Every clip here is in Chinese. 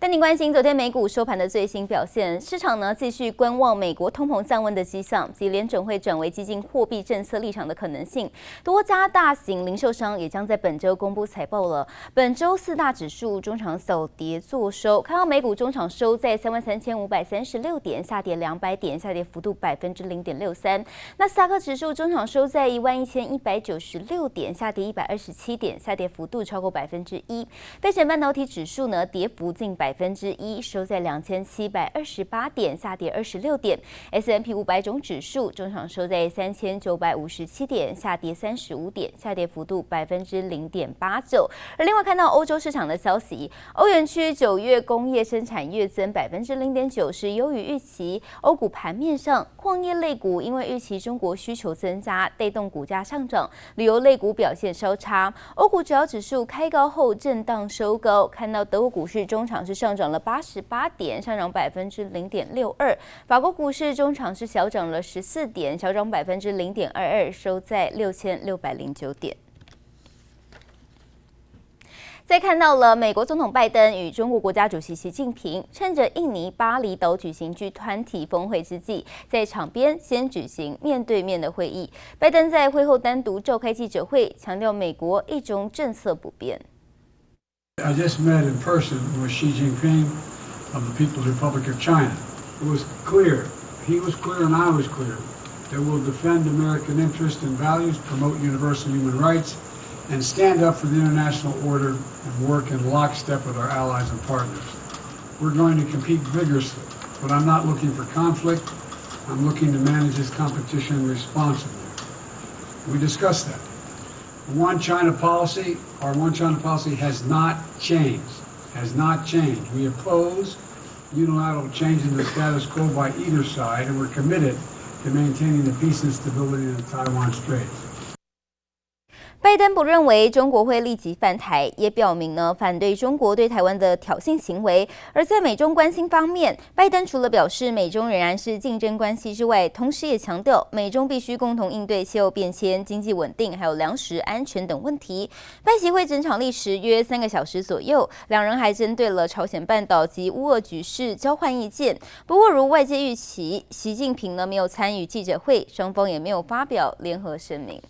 带您关心昨天美股收盘的最新表现，市场呢继续观望美国通膨降温的迹象及联准会转为激进货币政策立场的可能性。多家大型零售商也将在本周公布财报了。本周四大指数中场小跌作收，看到美股中场收在33536点，下跌200点，下跌幅度0.63%。纳斯达克指数中场收在11196点，下跌127点，下跌幅度超过1%。费城半导体指数呢跌幅近1%，收在2728点，下跌26点。S&P 500种指数中场收在3957点，下跌35点，下跌幅度0.89%。而另外看到欧洲市场的消息，欧元区9月工业生产月增0.9%，是优于预期。欧股盘面上，矿业类股因为预期中国需求增加，带动股价上涨；旅游类股表现稍差。欧股主要指数开高后震荡收高，看到德国股市中场是上涨了88点，上涨0.62%；法国股市中场是小涨了14点，小涨0.22%，收在6609点。再看到了美国总统拜登与中国国家主席习近平趁着印尼巴厘岛举行G20峰会之际，在场边先举行面对面的会议。拜登在会后单独召开记者会，强调美国一中政策不变。I just met in person with Xi Jinping of the People's Republic of China. It was clear, he was clear and I was clear, that we'll defend American interests and values, promote universal human rights, and stand up for the international order and work in lockstep with our allies and partners. We're going to compete vigorously, but I'm not looking for conflict. I'm looking to manage this competition responsibly. We discussed that. One China policy, our One China policy has not changed, We oppose unilateral change in the status quo by either side, and we're committed to maintaining the peace and stability in the Taiwan Straits. 拜登不认为中国会立即犯台，也表明呢反对中国对台湾的挑衅行为。而在美中关系方面，拜登除了表示美中仍然是竞争关系之外，同时也强调美中必须共同应对气候变迁、经济稳定还有粮食安全等问题。拜习会整场历时约3个小时左右，两人还针对了朝鲜半岛及乌俄局势交换意见。不过，如外界预期，习近平呢没有参与记者会，双方也没有发表联合声明。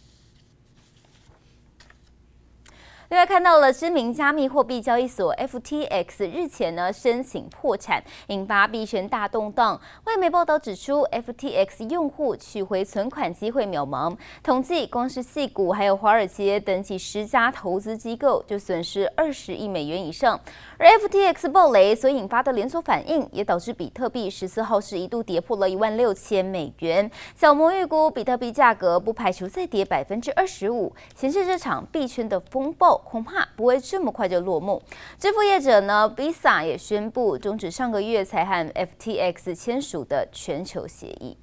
另外看到了知名加密货币交易所 FTX 日前呢申请破产，引发币圈大动荡。外媒报道指出 ，FTX 用户取回存款机会渺茫，统计光是矽谷还有华尔街等几10家投资机构就损失20亿美元以上。而 FTX 爆雷所引发的连锁反应，也导致比特币14号是一度跌破了16000美元。小摩预估比特币价格不排除再跌25%，显示这场币圈的风暴恐怕不会这么快就落幕。支付业者呢 ，Visa 也宣布终止上个月才和 FTX 签署的全球协议。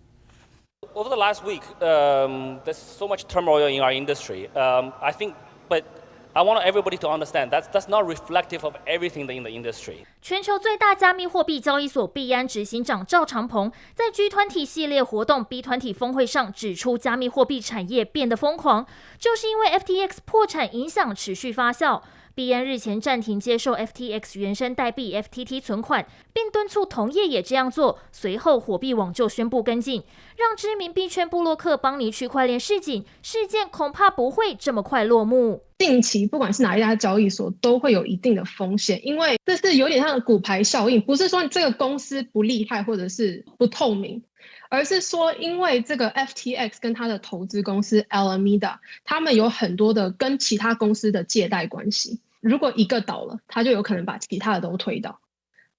Over the last week, there's so much turmoil in our industry. I think, but I want everybody to understand that's not reflective of everything in the industry. 全球最大加密货币交易所币安执行长赵长鹏在 G20 系列活动 B20 峰会上指出，加密货币产业变得疯狂，就是因为 FTX 破产影响持续发酵。币安日前暂停接受 FTX 原生代币 FTT 存款，并敦促同业也这样做。随后，火币网就宣布跟进，让知名币圈部落客邦尼区块链示警，事件恐怕不会这么快落幕。近期不管是哪一家交易所都会有一定的风险，因为这是有点像骨牌效应，不是说这个公司不厉害或者是不透明，而是说因为这个 FTX 跟他的投资公司 Alameda 他们有很多的跟其他公司的借贷关系，如果一个倒了，他就有可能把其他的都推倒。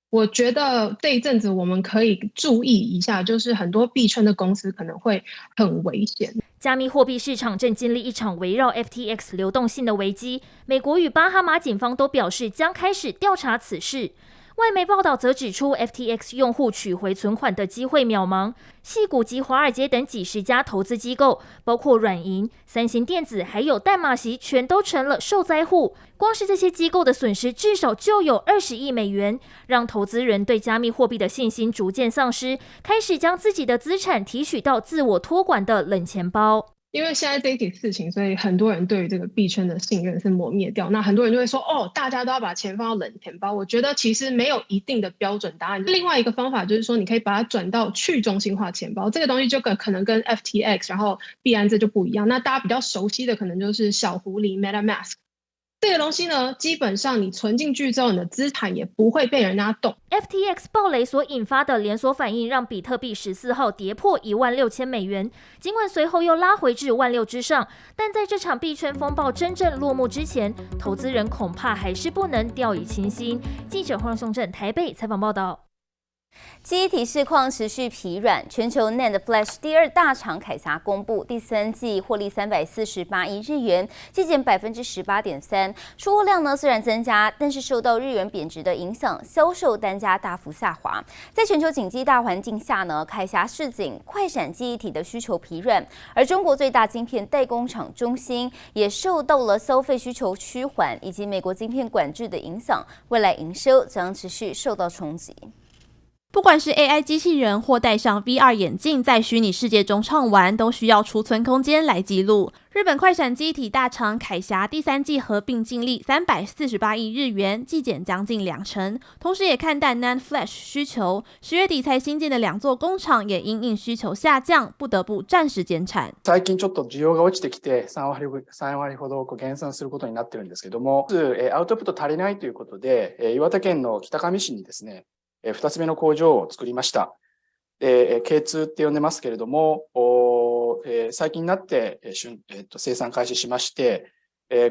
我觉得这一阵子我们可以注意一下，就是很多币圈的公司可能会很危险。加密货币市场正经历一场围绕 FTX 流动性的危机，美国与巴哈马警方都表示将开始调查此事。外媒报道则指出 ，FTX 用户取回存款的机会渺茫。矽谷及华尔街等几10家投资机构，包括软银、三星电子，还有淡马锡，全都成了受灾户。光是这些机构的损失，至少就有20亿美元，让投资人对加密货币的信心逐渐丧失，开始将自己的资产提取到自我托管的冷钱包。因为现在这一起事情，所以很多人对于这个币圈的信任是磨灭掉。那很多人就会说，哦，大家都要把钱放到冷钱包。我觉得其实没有一定的标准答案。另外一个方法就是说，你可以把它转到去中心化钱包，这个东西就可能跟 FTX 然后币安这就不一样。那大家比较熟悉的可能就是小狐狸 MetaMask。这个东西呢，基本上你存进去之后，你的资产也不会被人家动。FTX 暴雷所引发的连锁反应，让比特币14号跌破16000美元。尽管随后又拉回至16000之上，但在这场币圈风暴真正落幕之前，投资人恐怕还是不能掉以轻心。记者黄松正台北采访报道。记忆体市况持续疲软，全球 NAND Flash 第二大厂凯霞公布第三季获利348亿日元，季减18.3%。出货量呢虽然增加，但是受到日元贬值的影响，销售单价大幅下滑。在全球景气大环境下呢，凯霞市井快闪记忆体的需求疲软，而中国最大晶片代工厂中芯也受到了消费需求趋缓以及美国晶片管制的影响，未来营收将持续受到冲击。不管是 AI 机器人或戴上 VR 眼镜在虚拟世界中畅玩，都需要储存空间来记录。日本快闪记忆体大厂凯霞第三季合并净利348亿日元，季减将近20%，同时也看淡 NAND Flash 需求。10月底才新建的2座工厂也因应需求下降，不得不暂時減產。最近ちょっと需要が落ちてきて3割ほど減産することになってるんですけども、アウトプット足りないということで、岩手県の北上市にですね、2つ目の工場を作りました。K2 って呼んでますけれども、最近になって生産開始しまして、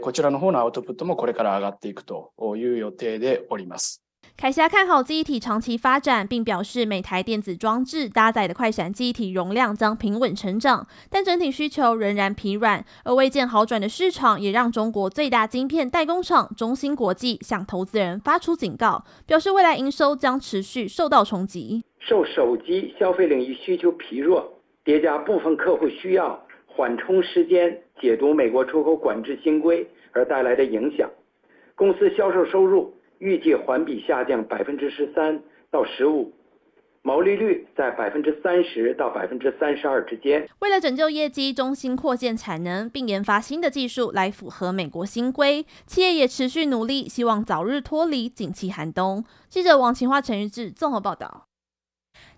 こちらの方のアウトプットもこれから上がっていくという予定でおります。凯霞看好记忆体长期发展，并表示每台电子装置搭载的快闪记忆体容量将平稳成长，但整体需求仍然疲软。而未见好转的市场，也让中国最大晶片代工厂中芯国际向投资人发出警告，表示未来营收将持续受到冲击。受手机消费领域需求疲弱，叠加部分客户需要缓冲时间解读美国出口管制新规而带来的影响，公司销售收入预计环比下降13%到15%，毛利率在30%到32%之间。为了拯救业绩，中芯扩建产能，并研发新的技术来符合美国新规。企业也持续努力，希望早日脱离景气寒冬。记者王晴华、陈玉志综合报道。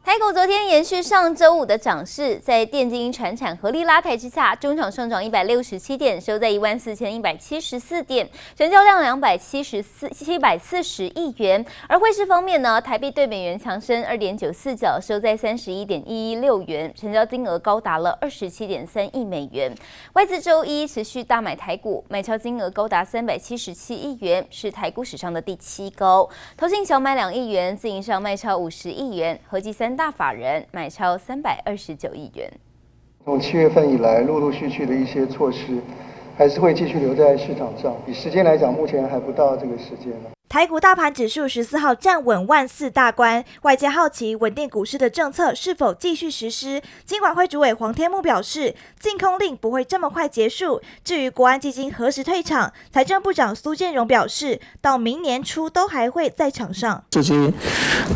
台股昨天延续上周五的涨势，在电金、传产合力拉抬之下，中场上涨167点，收在14174点，成交量740亿元。而汇市方面呢，台币对美元强升2.94角，收在31.116元，成交金额高达了27.3亿美元。外资周一持续大买台股，买超金额高达377亿元，是台股史上的第7高。投信小买2亿元，自营商卖超50亿元，合计3大法人买超329亿元。从7月份以来，陆陆续续的一些措施，还是会继续留在市场上。以时间来讲，目前还不到这个时间了。台股大盘指数14号站稳14000大关，外界好奇稳定股市的政策是否继续实施。金管会主委黄天木表示，禁空令不会这么快结束。至于国安基金何时退场，财政部长苏建荣表示，到明年初都还会在场上。这些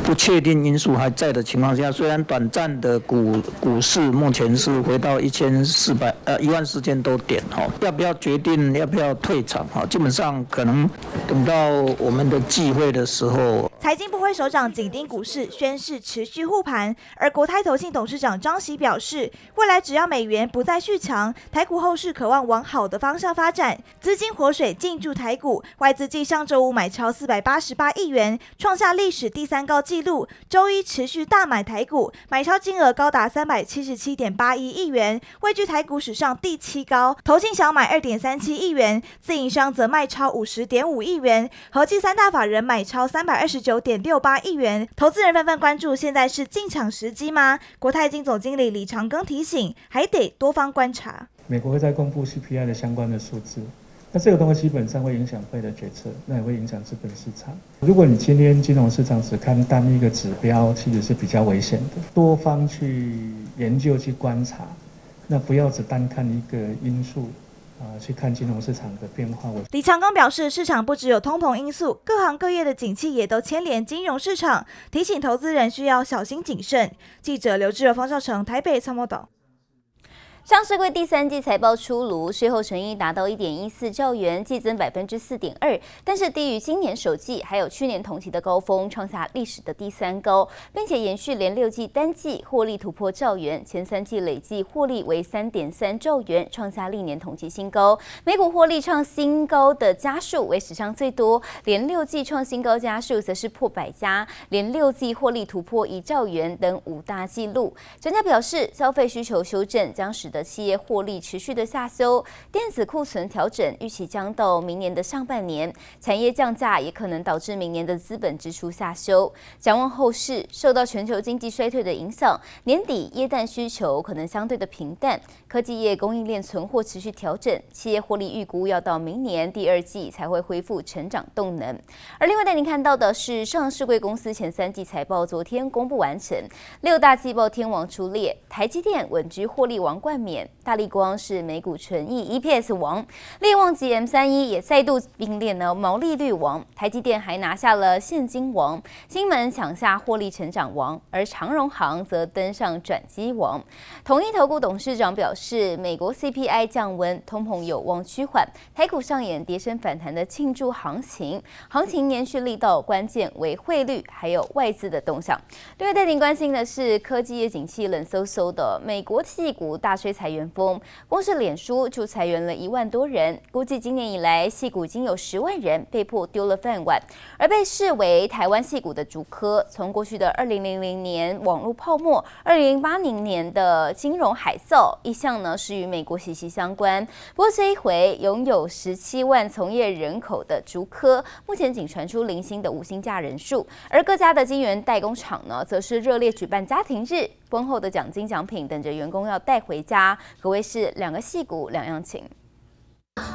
不确定因素还在的情况下，虽然短暂的股市目前是回到14000多点，要不要决定要不要退场？基本上可能等到我们的忌讳的时候，财经部会首长紧盯股市，宣示持续护盘。而国泰投信董事长张喜表示，未来只要美元不再续强，台股后市渴望往好的方向发展，资金活水进驻台股。外资继上周五买超488亿元，创下历史第3高纪录。周一持续大买台股，买超金额高达377.81亿元，位居台股史上第7高。投信小买2.37亿元，自营商则卖超50.5亿元，合计3大法人买超329.68亿元。投资人纷纷关注，现在是进场时机吗？国泰金总经理李长庚提醒，还得多方观察。美国会在公布 CPI 的相关的数字，那这个东西基本上会影响费的决策，那也会影响资本市场。如果你今天金融市场只看单一个指标，其实是比较危险的。多方去研究、去观察，那不要只单看一个因素。去看金融市场的变化。李长庚表示，市场不只有通膨因素，各行各业的景气也都牵连金融市场，提醒投资人需要小心谨慎。记者刘志柔、方少成台北参谋岛。上市柜第3季财报出炉，税后纯益达到1.14兆元，季增4.2%，但是低于今年首季还有去年同期的高峰，创下历史的第3高，并且延续连6季单季获利突破兆元，前3季累计获利为3.3兆元，创下历年同期新高。每股获利创新高的家数为史上最多，连6季创新高家数则是破100家，连6季获利突破1兆元等5大纪录。专家表示，消费需求修正将使得企业获利持续的下修，电子库存调整预期将到明年的上半年，产业降价也可能导致明年的资本支出下修。展望后市，受到全球经济衰退的影响，年底液氮需求可能相对的平淡，科技业供应链存货持续调整，企业获利预估要到明年第2季才会恢复成长动能。而另外带您看到的是，上市柜公司前3季财报昨天公布完成，6大季报天王出列，台积电稳居获利王冠冕，大立光是每股纯益 EPS 王，力旺及 M31也再度并列呢毛利率王，台积电还拿下了现金王，金门抢下获利成长王，而长荣航则登上转机王。统一投顾董事长表示，美国 CPI 降温，通膨有望趋缓，台股上演跌升反弹的庆祝行情，行情延续力道关键为汇率还有外资的动向。另外带您关心的是科技业景气冷飕飕的，美国矽谷大吹裁员风，光是脸书就裁员了1万多人，估计今年以来矽谷已经有10万人被迫丢了饭碗。而被视为台湾矽谷的竹科，从过去的2000年网络泡沫、2008年的金融海啸，一向呢是与美国息息相关。不过这一回拥有17万从业人口的竹科，目前仅传出零星的无薪假人数，而各家的晶圆代工厂呢，则是热烈举办家庭日，丰厚的奖金奖品等着员工要带回家，可谓是2个矽谷2样情。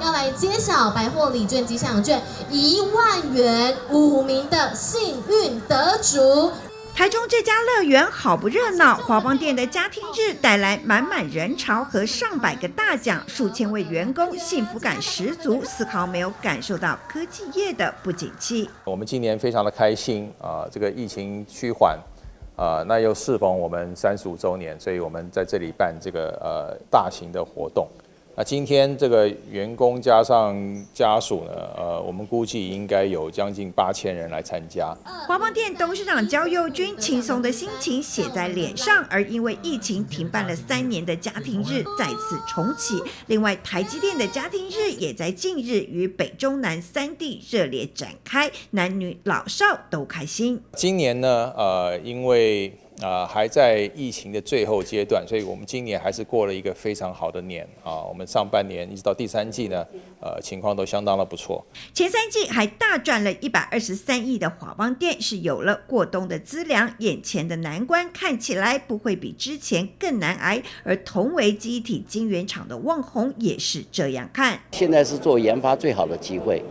要来揭晓百货礼券及奖券1万元5名的幸运得主。台中这家乐园好不热闹，华邦店的家庭日带来满满人潮和上百个大奖，数千位员工幸福感十足，丝毫没有感受到科技业的不景气。我们今年非常的开心这个疫情趋缓那又适逢我们35周年，所以我们在这里办这个大型的活动。那今天这个员工加上家属呢，我们估计应该有将近8000人来参加。华邦店董事长焦佑军轻松的心情写在脸上，而因为疫情停办了3年的家庭日再次重启。另外，台积电的家庭日也在近日与北中南3地热烈展开，男女老少都开心。今年呢，因为还在疫情的最后阶段，所以我们今年还是过了一个非常好的年我们上半年一直到第3季呢，情况都相当的不错。前3季还大赚了123亿的华邦店是有了过冬的资粮，眼前的难关看起来不会比之前更难挨。而同为记忆体晶圆厂的旺宏也是这样看，现在是做研发最好的机会，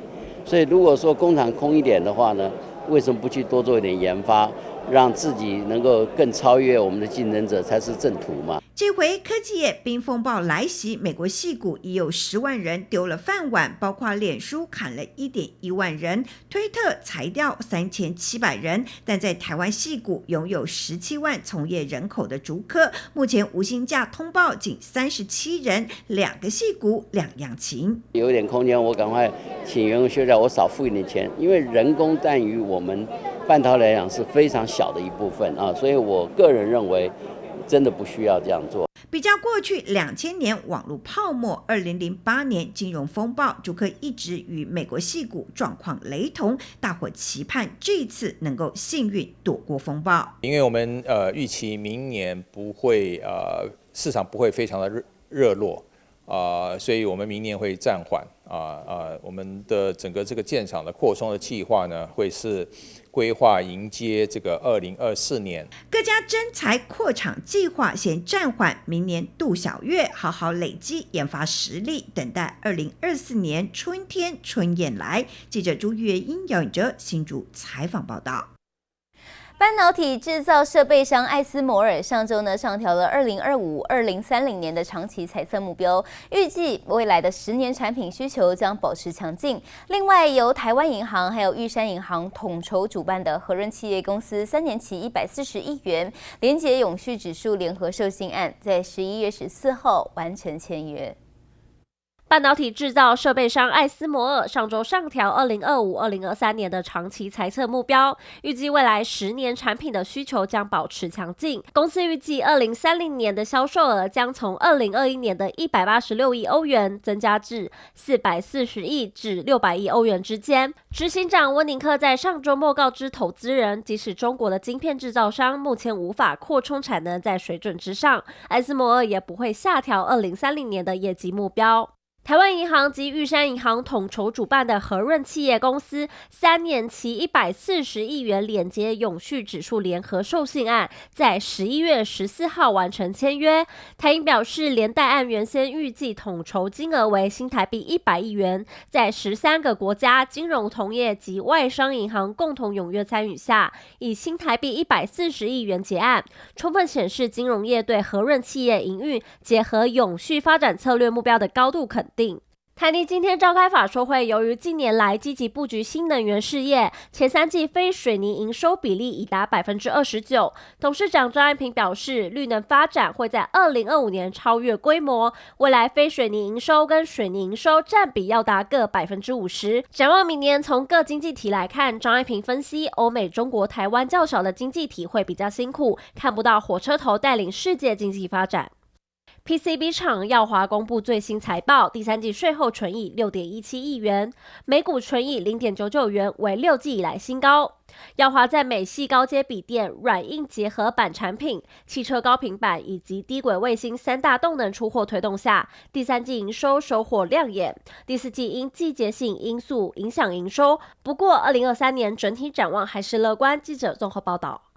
所以如果说工厂空一点的话呢，为什么不去多做一点研发，让自己能够更超越我们的竞争者，才是正途嘛。这回科技业冰风暴来袭，美国矽谷已有10万人丢了饭碗，包括脸书砍了1.1万人，推特裁掉3700人，但在台湾矽谷拥有17万从业人口的竹科，目前无薪假通报仅37人，2个矽谷2样情。有点空间，我赶快请员工休假，我少付一点钱，因为人工占于我们半导体来讲是非常小的一部分所以我个人认为真的不需要这样做。比较过去2000年网络泡沫、2008年金融风暴，竹科一直与美国矽谷状况雷同，大伙期盼这一次能够幸运躲过风暴。因为我们预期明年不会市场不会非常的热络所以我们明年会暂缓我们的整个这个建厂的扩充的计划呢，会是规划迎接这个2024年。各家征才扩厂计划先暂缓，明年度小月好好累积研发实力，等待2024年春天春燕来。记者朱月英、姚颖哲新竹采访报道。半导体制造设备商艾斯摩尔上周上调了2025-2030年的长期财测目标，预计未来的10年产品需求将保持强劲。另外，由台湾银行还有玉山银行统筹主办的和润企业公司3年期140亿元连结永续指数联合授信案，在11月14号完成签约。半导体制造设备商艾斯摩尔上周上调2025-2023年的长期财测目标，预计未来10年产品的需求将保持强劲。公司预计2030年的销售额将从2021年的186亿欧元增加至440亿至600亿欧元之间。执行长温宁克在上周末告知投资人，即使中国的晶片制造商目前无法扩充产能在水准之上，艾斯摩尔也不会下调2030年的业绩目标。台湾银行及玉山银行统筹主办的和润企业公司3年期140亿元连接永续指数联合授信案，在11月14号完成签约。台银表示，连带案原先预计统筹金额为新台币100亿元，在13个国家金融同业及外商银行共同踊跃参与下，以新台币140亿元结案，充分显示金融业对和润企业营运结合永续发展策略目标的高度肯定。台泥今天召开法说会，由于近年来积极布局新能源事业，前3季非水泥营收比例已达 29%。董事长张安平表示，绿能发展会在2025年超越规模，未来非水泥营收跟水泥营收占比要达各 50%。展望明年，从各经济体来看，张安平分析，欧美、中国、台湾较小的经济体会比较辛苦，看不到火车头带领世界经济发展。PCB 厂耀华公布最新财报，第3季税后纯益 6.17 亿元，每股纯益 0.99 元，为6季以来新高。耀华在美系高阶笔电、软硬结合板产品、汽车高频板以及低轨卫星3大动能出货推动下，第3季营收收获亮眼。第4季因季节性因素影响营收，不过2023年整体展望还是乐观。记者综合报道。